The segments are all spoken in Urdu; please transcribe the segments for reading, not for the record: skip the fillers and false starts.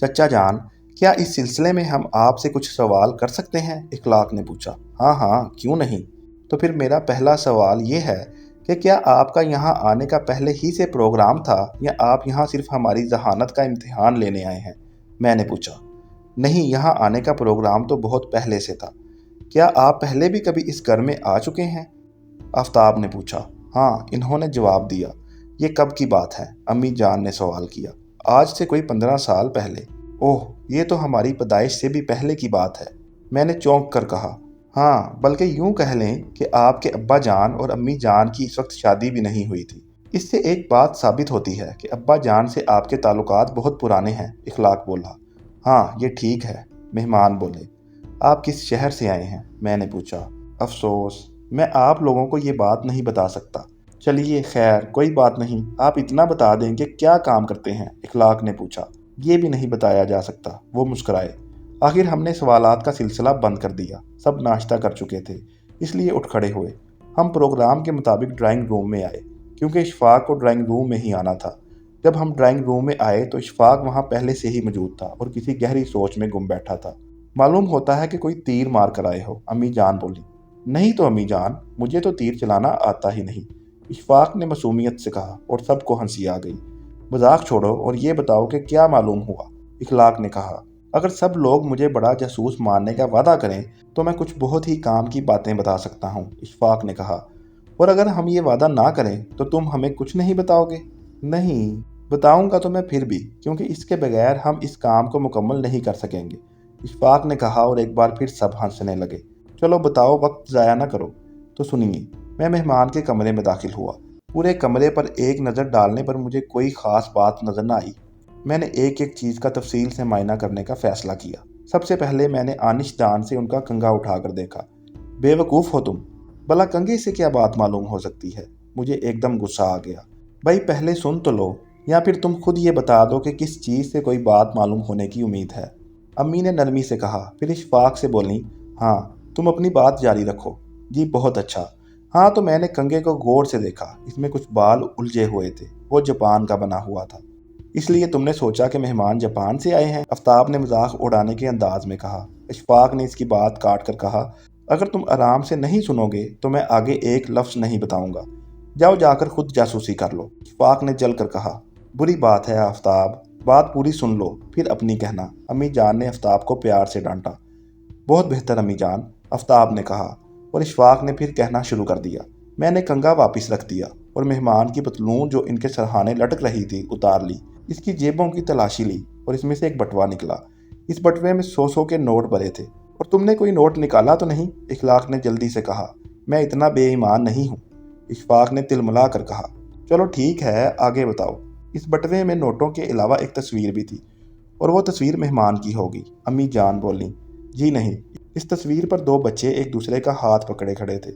چچا جان، کیا اس سلسلے میں ہم آپ سے کچھ سوال کر سکتے ہیں؟ اخلاق نے پوچھا۔ ہاں ہاں، کیوں نہیں؟ تو پھر میرا پہلا سوال یہ ہے کہ کیا آپ کا یہاں آنے کا پہلے ہی سے پروگرام تھا یا آپ یہاں صرف ہماری ذہانت کا امتحان لینے آئے ہیں؟ میں نے پوچھا۔ نہیں، یہاں آنے کا پروگرام تو بہت پہلے سے تھا۔ کیا آپ پہلے بھی کبھی اس گھر میں آ چکے ہیں؟ آفتاب نے پوچھا۔ ہاں، انہوں نے جواب دیا۔ یہ کب کی بات ہے؟ امی جان نے سوال کیا۔ آج سے کوئی 15 سال پہلے۔ اوہ، یہ تو ہماری پیدائش سے بھی پہلے کی بات ہے، میں نے چونک کر کہا۔ ہاں، بلکہ یوں کہہ لیں کہ آپ کے ابا جان اور امی جان کی اس وقت شادی بھی نہیں ہوئی تھی۔ اس سے ایک بات ثابت ہوتی ہے کہ ابا جان سے آپ کے تعلقات بہت پرانے ہیں، اخلاق بولا۔ ہاں، یہ ٹھیک ہے، مہمان بولے۔ آپ کس شہر سے آئے ہیں؟ میں نے پوچھا۔ افسوس، میں آپ لوگوں کو یہ بات نہیں بتا سکتا۔ چلیے خیر، کوئی بات نہیں، آپ اتنا بتا دیں کہ کیا کام کرتے ہیں؟ اخلاق نے پوچھا۔ یہ بھی نہیں بتایا جا سکتا، وہ مسکرائے۔ آخر ہم نے سوالات کا سلسلہ بند کر دیا۔ سب ناشتہ کر چکے تھے، اس لیے اٹھ کھڑے ہوئے۔ ہم پروگرام کے مطابق ڈرائنگ روم میں آئے، کیونکہ اشفاق کو ڈرائنگ روم میں ہی آنا تھا۔ جب ہم ڈرائنگ روم میں آئے تو اشفاق وہاں پہلے سے ہی موجود تھا اور کسی گہری سوچ میں گم بیٹھا تھا۔ معلوم ہوتا ہے کہ کوئی تیر مار کر آئے ہو، امی جان بولی۔ نہیں تو امی جان، مجھے تو تیر چلانا آتا ہی نہیں، اشفاق نے معصومیت سے کہا، اور سب کو ہنسی آ گئی۔ مذاق چھوڑو اور یہ بتاؤ کہ کیا معلوم ہوا؟ اخلاق نے کہا۔ اگر سب لوگ مجھے بڑا جاسوس ماننے کا وعدہ کریں تو میں کچھ بہت ہی کام کی باتیں بتا سکتا ہوں، اشفاق نے کہا۔ اور اگر ہم یہ وعدہ نہ کریں تو تم ہمیں کچھ نہیں بتاؤ گے؟ نہیں، بتاؤں گا تو میں پھر بھی، کیونکہ اس کے بغیر ہم اس کام کو مکمل نہیں کر سکیں گے، اشفاق نے کہا، اور ایک بار پھر سب ہنسنے لگے۔ چلو بتاؤ، وقت ضائع نہ کرو۔ تو سنیے، میں مہمان کے کمرے میں داخل ہوا۔ پورے کمرے پر ایک نظر ڈالنے پر مجھے کوئی خاص بات نظر نہ آئی۔ میں نے ایک ایک چیز کا تفصیل سے معائنہ کرنے کا فیصلہ کیا۔ سب سے پہلے میں نے آنش دان سے ان کا کنگھا اٹھا کر دیکھا۔ بے وقوف ہو تم، بھلا کنگھے سے کیا بات معلوم ہو سکتی ہے؟ مجھے ایک دم غصہ آ گیا۔ بھائی پہلے سن تو لو، یا پھر تم خود یہ بتا دو کہ کس چیز سے کوئی بات معلوم ہونے کی امید ہے؟ امی نے نرمی سے کہا، پھر اشفاق سے بولی، ہاں تم اپنی بات جاری رکھو۔ جی بہت اچھا۔ ہاں تو میں نے کنگھے کو غور سے دیکھا، اس میں کچھ بال الجھے ہوئے تھے، وہ جاپان کا بنا ہوا تھا۔ اس لیے تم نے سوچا کہ مہمان جاپان سے آئے ہیں؟ آفتاب نے مذاق اڑانے کے انداز میں کہا۔ اشفاق نے اس کی بات کاٹ کر کہا، اگر تم آرام سے نہیں سنو گے تو میں آگے ایک لفظ نہیں بتاؤں گا۔ جاؤ جا کر خود جاسوسی کر لو، اشفاق نے جل کر کہا۔ بری بات ہے آفتاب، بات پوری سن لو پھر اپنی کہنا، امی جان نے آفتاب کو پیار سے ڈانٹا۔ بہت بہتر امی جان، آفتاب نے کہا، اور اشفاق نے پھر کہنا شروع کر دیا۔ میں نے کنگھا واپس رکھ دیا اور مہمان کی پتلون جو ان کے سرہانے لٹک رہی تھی اتار لی۔ اس کی جیبوں کی تلاشی لی اور اس میں سے ایک بٹوا نکلا۔ اس بٹوے میں 100 کے نوٹ بھرے تھے۔ اور تم نے کوئی نوٹ نکالا تو نہیں؟ اخلاق نے جلدی سے کہا۔ میں اتنا بے ایمان نہیں ہوں، اشفاق نے تلملا کر کہا۔ چلو ٹھیک ہے، آگے بتاؤ۔ اس بٹوے میں نوٹوں کے علاوہ ایک تصویر بھی تھی، اور وہ تصویر مہمان کی ہوگی، امی جان بولیں۔ جی نہیں، اس تصویر پر 2 بچے ایک دوسرے کا ہاتھ پکڑے کھڑے تھے۔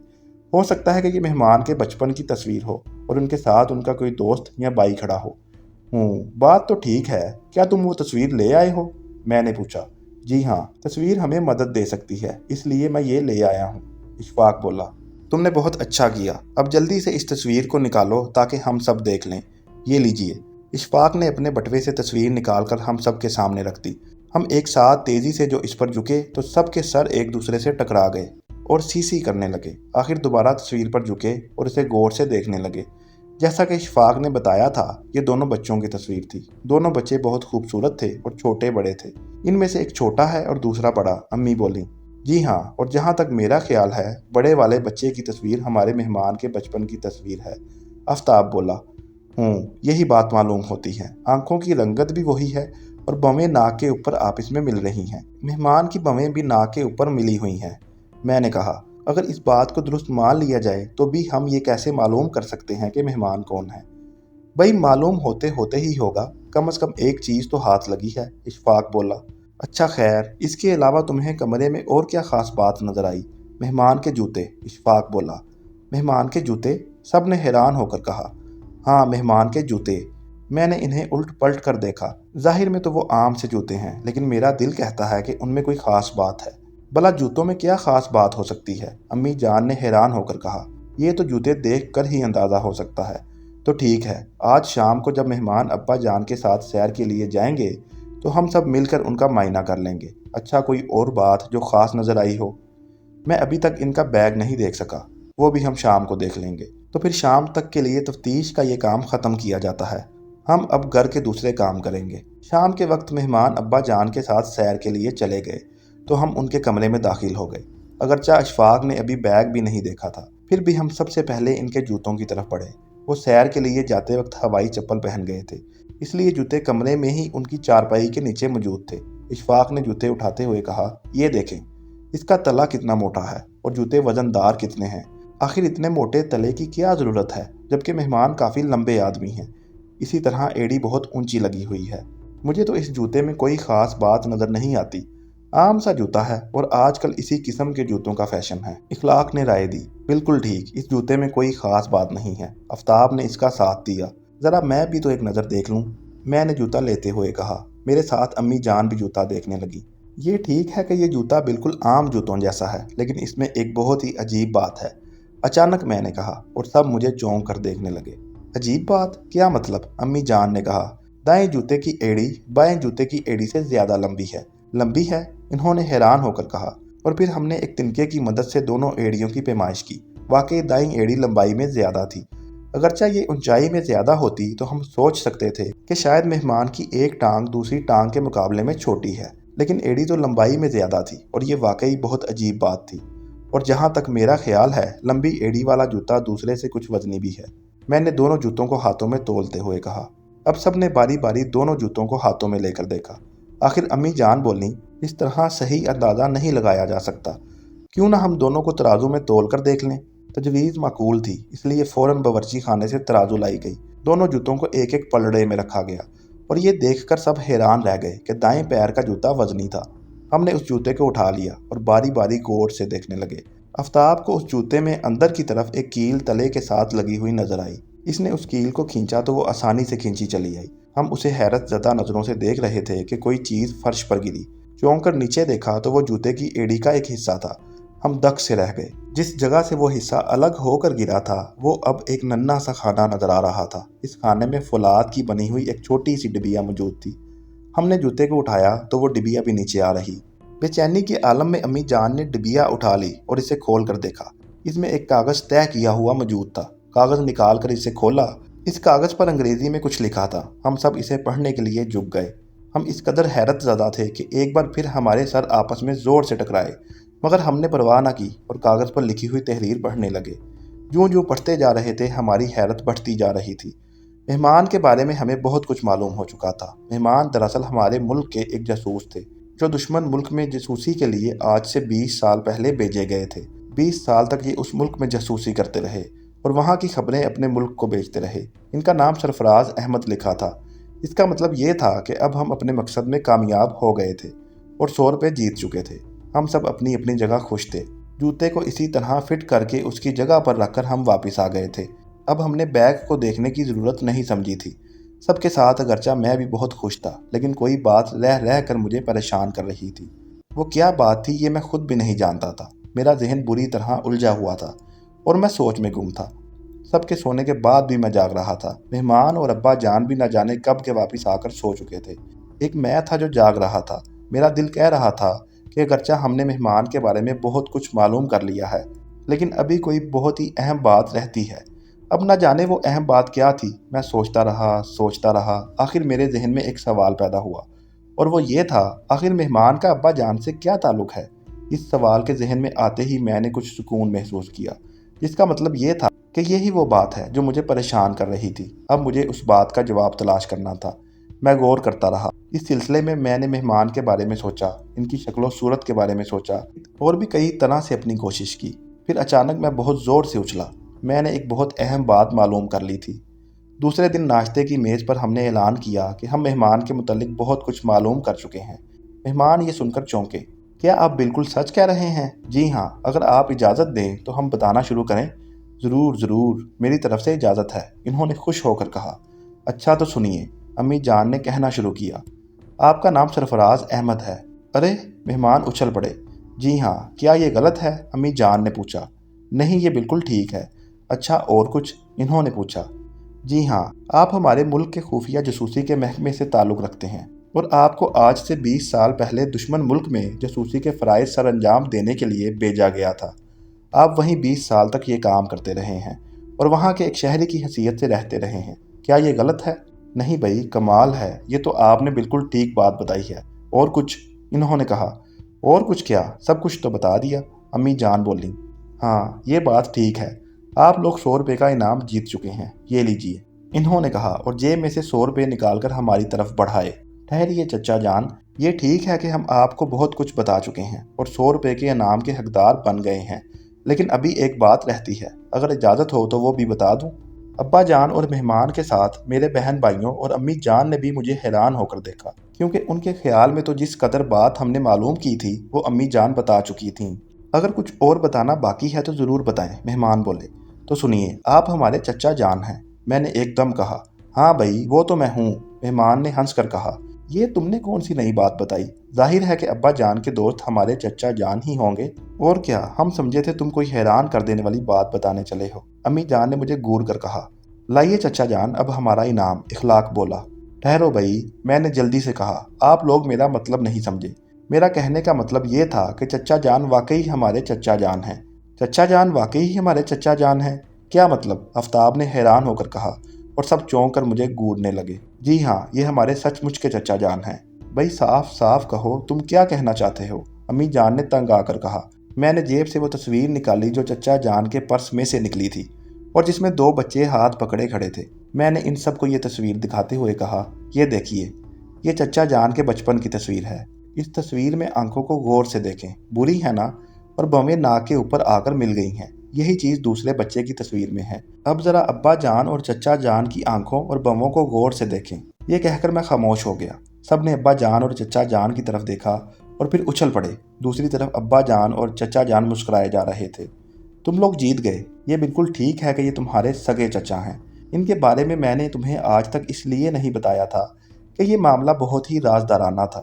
ہو سکتا ہے کہ یہ مہمان کے بچپن کی تصویر ہو اور ان کے ساتھ ان کا کوئی دوست یا بھائی کھڑا ہو۔ بات تو ٹھیک ہے، کیا تم وہ تصویر لے آئے ہو؟ میں نے پوچھا۔ جی ہاں، تصویر ہمیں مدد دے سکتی ہے، اس لیے میں یہ لے آیا ہوں، اشفاق بولا۔ تم نے بہت اچھا کیا، اب جلدی سے اس تصویر کو نکالو تاکہ ہم سب دیکھ لیں۔ یہ لیجئے۔ اشفاق نے اپنے بٹوے سے تصویر نکال کر ہم سب کے سامنے رکھ دی۔ ہم ایک ساتھ تیزی سے جو اس پر جھکے تو سب کے سر ایک دوسرے سے ٹکرا گئے اور سی سی کرنے لگے۔ آخر دوبارہ تصویر پر جھکے اور اسے غور سے دیکھنے لگے۔ جیسا کہ اشفاق نے بتایا تھا، یہ دونوں بچوں کی تصویر تھی۔ دونوں بچے بہت خوبصورت تھے اور چھوٹے بڑے تھے۔ ان میں سے ایک چھوٹا ہے اور دوسرا بڑا، امی بولیں۔ جی ہاں، اور جہاں تک میرا خیال ہے، بڑے والے بچے کی تصویر ہمارے مہمان کے بچپن کی تصویر ہے، آفتاب بولا۔ یہی بات معلوم ہوتی ہے، آنکھوں کی رنگت بھی وہی ہے اور بویں ناک کے اوپر آپس میں مل رہی ہیں۔ مہمان کی بویں بھی ناک کے اوپر ملی ہوئی ہیں، میں نے کہا۔ اگر اس بات کو درست مان لیا جائے تو بھی ہم یہ کیسے معلوم کر سکتے ہیں کہ مہمان کون ہے؟ بھائی معلوم ہوتے ہوتے ہی ہوگا، کم از کم ایک چیز تو ہاتھ لگی ہے، اشفاق بولا۔ اچھا خیر، اس کے علاوہ تمہیں کمرے میں اور کیا خاص بات نظر آئی؟ مہمان کے جوتے، اشفاق بولا۔ مہمان کے جوتے؟ سب نے حیران ہو کر کہا۔ ہاں، مہمان کے جوتے۔ میں نے انہیں الٹ پلٹ کر دیکھا۔ ظاہر میں تو وہ عام سے جوتے ہیں، لیکن میرا دل کہتا ہے کہ ان میں کوئی خاص بات ہے۔ بھلا جوتوں میں کیا خاص بات ہو سکتی ہے؟ امی جان نے حیران ہو کر کہا۔ یہ تو جوتے دیکھ کر ہی اندازہ ہو سکتا ہے۔ تو ٹھیک ہے، آج شام کو جب مہمان ابا جان کے ساتھ سیر کے لیے جائیں گے تو ہم سب مل کر ان کا معائنہ کر لیں گے۔ اچھا، کوئی اور بات جو خاص نظر آئی ہو؟ میں ابھی تک ان کا بیگ نہیں دیکھ سکا، وہ بھی ہم شام کو دیکھ لیں گے۔ تو پھر شام تک کے لیے تفتیش کا یہ کام ختم کیا جاتا ہے۔ ہم اب گھر کے دوسرے کام کریں گے۔ شام کے وقت مہمان ابا جان کے ساتھ سیر کے لیے چلے گئے تو ہم ان کے کمرے میں داخل ہو گئے۔ اگرچہ اشفاق نے ابھی بیگ بھی نہیں دیکھا تھا، پھر بھی ہم سب سے پہلے ان کے جوتوں کی طرف بڑھے۔ وہ سیر کے لیے جاتے وقت ہوائی چپل پہن گئے تھے، اس لیے جوتے کمرے میں ہی ان کی چارپائی کے نیچے موجود تھے۔ اشفاق نے جوتے اٹھاتے ہوئے کہا، یہ دیکھیں، اس کا تلا کتنا موٹا ہے اور جوتے وزن دار کتنے ہیں۔ آخر اتنے موٹے تلے کی کیا ضرورت ہے جبکہ مہمان کافی لمبے آدمی ہیں؟ اسی طرح ایڑی بہت اونچی لگی ہوئی ہے۔ مجھے تو اس جوتے میں کوئی خاص بات نظر نہیں آتی، عام سا جوتا ہے اور آج کل اسی قسم کے جوتوں کا فیشن ہے۔ اخلاق نے رائے دی، بالکل ٹھیک، اس جوتے میں کوئی خاص بات نہیں ہے۔ آفتاب نے اس کا ساتھ دیا، ذرا میں بھی تو ایک نظر دیکھ لوں، میں نے جوتا لیتے ہوئے کہا۔ میرے ساتھ امی جان بھی جوتا دیکھنے لگی۔ یہ ٹھیک ہے کہ یہ جوتا بالکل عام جوتوں جیسا ہے، لیکن اس میں ایک بہت ہی عجیب بات ہے، اچانک میں نے کہا، اور سب مجھے چونک کر دیکھنے لگے۔ عجیب بات؟ کیا مطلب؟ امی جان نے کہا، دائیں جوتے کی ایڑی بائیں جوتے کی ایڑی سے زیادہ لمبی ہے۔ لمبی ہے؟ انہوں نے حیران ہو کر کہا، اور پھر ہم نے ایک تنکے کی مدد سے دونوں ایڑیوں کی پیمائش کی۔ واقعی دائیں ایڑی لمبائی میں زیادہ تھی۔ اگرچہ یہ اونچائی میں زیادہ ہوتی تو ہم سوچ سکتے تھے کہ شاید مہمان کی ایک ٹانگ دوسری ٹانگ کے مقابلے میں چھوٹی ہے، لیکن ایڑی تو لمبائی میں زیادہ تھی اور یہ واقعی بہت عجیب بات تھی۔ اور جہاں تک میرا خیال ہے، لمبی ایڑی والا جوتا دوسرے سے کچھ وزنی بھی ہے۔ میں نے دونوں جوتوں کو ہاتھوں میں تولتے ہوئے کہا۔ اب سب نے باری باری دونوں جوتوں کو ہاتھوں میں لے کر دیکھا۔ آخر امی جان بولیں، اس طرح صحیح اندازہ نہیں لگایا جا سکتا، کیوں نہ ہم دونوں کو ترازو میں تول کر دیکھ لیں؟ تجویز معقول تھی، اس لیے فوراً باورچی خانے سے ترازو لائی گئی۔ دونوں جوتوں کو ایک ایک پلڑے میں رکھا گیا اور یہ دیکھ کر سب حیران رہ گئے کہ دائیں پیر کا جوتا وزنی تھا۔ ہم نے اس جوتے کو اٹھا لیا اور باری باری غور سے دیکھنے لگے۔ آفتاب کو اس جوتے میں اندر کی طرف ایک کیل تلے کے ساتھ لگی ہوئی نظر آئی۔ اس نے اس کیل کو کھینچا تو وہ آسانی سے کھینچی چلی آئی۔ ہم اسے حیرت زدہ نظروں سے دیکھ رہے تھے کہ کوئی چیز فرش پر گری۔ چونک کر نیچے دیکھا تو وہ جوتے کی ایڑی کا ایک حصہ تھا۔ ہم دک سے رہ گئے۔ جس جگہ سے وہ حصہ الگ ہو کر گرا تھا وہ اب ایک ننھا سا خانہ نظر آ رہا تھا۔ اس خانے میں فولاد کی بنی ہوئی ایک چھوٹی سی ڈبیا موجود تھی۔ ہم نے جوتے کو اٹھایا تو وہ ڈبیا بھی نیچے آ رہی۔ بے چینی کے عالم میں امی جان نے ڈبیا اٹھا لی اور اسے کھول کر دیکھا۔ اس میں ایک کاغذ طے کیا ہوا موجود تھا۔ کاغذ نکال کر اسے کھولا۔ اس کاغذ پر انگریزی میں کچھ لکھا تھا۔ ہم سب اسے پڑھنے کے لیے جھک گئے۔ ہم اس قدر حیرت زدہ تھے کہ ایک بار پھر ہمارے سر آپس میں زور سے ٹکرائے، مگر ہم نے پرواہ نہ کی اور کاغذ پر لکھی ہوئی تحریر پڑھنے لگے۔ جوں جوں پڑھتے جا رہے تھے ہماری حیرت بڑھتی جا رہی تھی۔ مہمان کے بارے میں ہمیں بہت کچھ معلوم ہو چکا تھا۔ مہمان دراصل ہمارے ملک کے ایک جاسوس تھے جو دشمن ملک میں جاسوسی کے لیے آج سے 20 سال پہلے بھیجے گئے تھے۔ 20 سال تک یہ اس ملک میں جاسوسی کرتے رہے اور وہاں کی خبریں اپنے ملک کو بیچتے رہے۔ ان کا نام سرفراز احمد لکھا تھا۔ اس کا مطلب یہ تھا کہ اب ہم اپنے مقصد میں کامیاب ہو گئے تھے اور 100 روپے جیت چکے تھے۔ ہم سب اپنی اپنی جگہ خوش تھے۔ جوتے کو اسی طرح فٹ کر کے اس کی جگہ پر رکھ کر ہم واپس آ گئے تھے۔ اب ہم نے بیگ کو دیکھنے کی ضرورت نہیں سمجھی تھی۔ سب کے ساتھ اگرچہ میں بھی بہت خوش تھا، لیکن کوئی بات رہ رہ کر مجھے پریشان کر رہی تھی۔ وہ کیا بات تھی یہ میں خود بھی نہیں جانتا تھا۔ میرا ذہن بری طرح الجھا ہوا تھا اور میں سوچ میں گم تھا۔ سب کے سونے کے بعد بھی میں جاگ رہا تھا۔ مہمان اور ابا جان بھی نہ جانے کب کے واپس آ کر سو چکے تھے۔ ایک میں تھا جو جاگ رہا تھا۔ میرا دل کہہ رہا تھا کہ اگرچہ ہم نے مہمان کے بارے میں بہت کچھ معلوم کر لیا ہے، لیکن ابھی کوئی بہت ہی اہم بات رہتی ہے۔ اب نہ جانے وہ اہم بات کیا تھی۔ میں سوچتا رہا۔ آخر میرے ذہن میں ایک سوال پیدا ہوا اور وہ یہ تھا، آخر مہمان کا ابا جان سے کیا تعلق ہے؟ اس سوال کے ذہن میں آتے ہی میں نے کچھ سکون محسوس کیا، جس کا مطلب یہ تھا کہ یہی وہ بات ہے جو مجھے پریشان کر رہی تھی۔ اب مجھے اس بات کا جواب تلاش کرنا تھا۔ میں غور کرتا رہا۔ اس سلسلے میں میں نے مہمان کے بارے میں سوچا، ان کی شکل و صورت کے بارے میں سوچا اور بھی کئی طرح سے اپنی کوشش کی۔ پھر اچانک میں بہت زور سے اچھلا۔ میں نے ایک بہت اہم بات معلوم کر لی تھی۔ دوسرے دن ناشتے کی میز پر ہم نے اعلان کیا کہ ہم مہمان کے متعلق بہت کچھ معلوم کر چکے ہیں۔ مہمان یہ سن کر چونکے۔ کیا آپ بالکل سچ کہہ رہے ہیں؟ جی ہاں، اگر آپ اجازت دیں تو ہم بتانا شروع کریں۔ ضرور، میری طرف سے اجازت ہے، انہوں نے خوش ہو کر کہا۔ اچھا تو سنیے، امی جان نے کہنا شروع کیا۔ آپ کا نام سرفراز احمد ہے؟ ارے! مہمان اچھل پڑے۔ جی ہاں، کیا یہ غلط ہے؟ امی جان نے پوچھا۔ نہیں، یہ بالکل ٹھیک ہے۔ اچھا، اور کچھ؟ انہوں نے پوچھا۔ جی ہاں، آپ ہمارے ملک کے خفیہ جاسوسی کے محکمے سے تعلق رکھتے ہیں۔ اور آپ کو آج سے 20 سال پہلے دشمن ملک میں جاسوسی کے فرائض سر انجام دینے کے لیے بھیجا گیا تھا۔ آپ وہیں 20 سال تک یہ کام کرتے رہے ہیں اور وہاں کے ایک شہری کی حیثیت سے رہتے رہے ہیں۔ کیا یہ غلط ہے؟ نہیں بھائی، کمال ہے، یہ تو آپ نے بالکل ٹھیک بات بتائی ہے۔ اور کچھ؟ انہوں نے کہا۔ اور کچھ کیا، سب کچھ تو بتا دیا، امی جان بولیں۔ ہاں یہ بات ٹھیک ہے، آپ لوگ 100 روپے کا انعام جیت چکے ہیں، یہ لیجئے، انہوں نے کہا اور جیب میں سے 100 روپے نکال کر ہماری طرف بڑھائے۔ ٹھہریے چچا جان، یہ ٹھیک ہے کہ ہم آپ کو بہت کچھ بتا چکے ہیں اور 100 روپے کے انعام کے حقدار بن گئے ہیں، لیکن ابھی ایک بات رہتی ہے، اگر اجازت ہو تو وہ بھی بتا دوں۔ ابا جان اور مہمان کے ساتھ میرے بہن بھائیوں اور امی جان نے بھی مجھے حیران ہو کر دیکھا، کیونکہ ان کے خیال میں تو جس قدر بات ہم نے معلوم کی تھی وہ امی جان بتا چکی تھیں۔ اگر کچھ اور بتانا باقی ہے تو ضرور بتائیں، مہمان بولے۔ تو سنیے، آپ ہمارے چچا جان ہیں، میں نے ایک دم کہا۔ ہاں بھائی وہ تو میں ہوں، مہمان نے ہنس کر کہا۔ یہ تم نے کون سی نئی بات بتائی؟ ظاہر ہے کہ ابا جان کے دوست ہمارے چچا جان ہی ہوں گے، اور کیا، ہم سمجھے تھے تم کوئی حیران کر دینے والی بات بتانے چلے ہو۔ امی جان نے مجھے گور کر کہا۔ لائیے چچا جان اب ہمارا انعام، اخلاق بولا۔ ٹھہرو بھائی، میں نے جلدی سے کہا، آپ لوگ میرا مطلب نہیں سمجھے۔ میرا کہنے کا مطلب یہ تھا کہ چچا جان واقعی ہمارے چچا جان ہیں۔ چچا جان واقعی ہمارے چچا جان ہیں؟ کیا مطلب؟ آفتاب نے حیران ہو کر کہا اور سب چونک کر مجھے گورنے لگے۔ جی ہاں، یہ ہمارے سچ مچ کے چچا جان ہیں۔ بھائی صاف صاف کہو، تم کیا کہنا چاہتے ہو؟ امی جان نے تنگ آ کر کہا۔ میں نے جیب سے وہ تصویر نکالی جو چچا جان کے پرس میں سے نکلی تھی اور جس میں 2 بچے ہاتھ پکڑے کھڑے تھے۔ میں نے ان سب کو یہ تصویر دکھاتے ہوئے کہا، یہ دیکھیے، یہ چچا جان کے بچپن کی تصویر ہے۔ اس تصویر میں آنکھوں کو غور سے دیکھیں، بری ہے نا؟ اور بویں ناک کے اوپر آ کر مل گئی ہیں۔ یہی چیز دوسرے بچے کی تصویر میں ہے۔ اب ذرا ابا جان اور چچا جان کی آنکھوں اور بووں کو غور سے دیکھیں۔ یہ کہہ کر میں خاموش ہو گیا۔ سب نے ابا جان اور چچا جان کی طرف دیکھا اور پھر اچھل پڑے۔ دوسری طرف ابا جان اور چچا جان مسکرائے جا رہے تھے۔ تم لوگ جیت گئے، یہ بالکل ٹھیک ہے کہ یہ تمہارے سگے چچا ہیں۔ ان کے بارے میں نے تمہیں آج تک اس لیے نہیں بتایا تھا کہ یہ معاملہ بہت ہی رازدارانہ تھا۔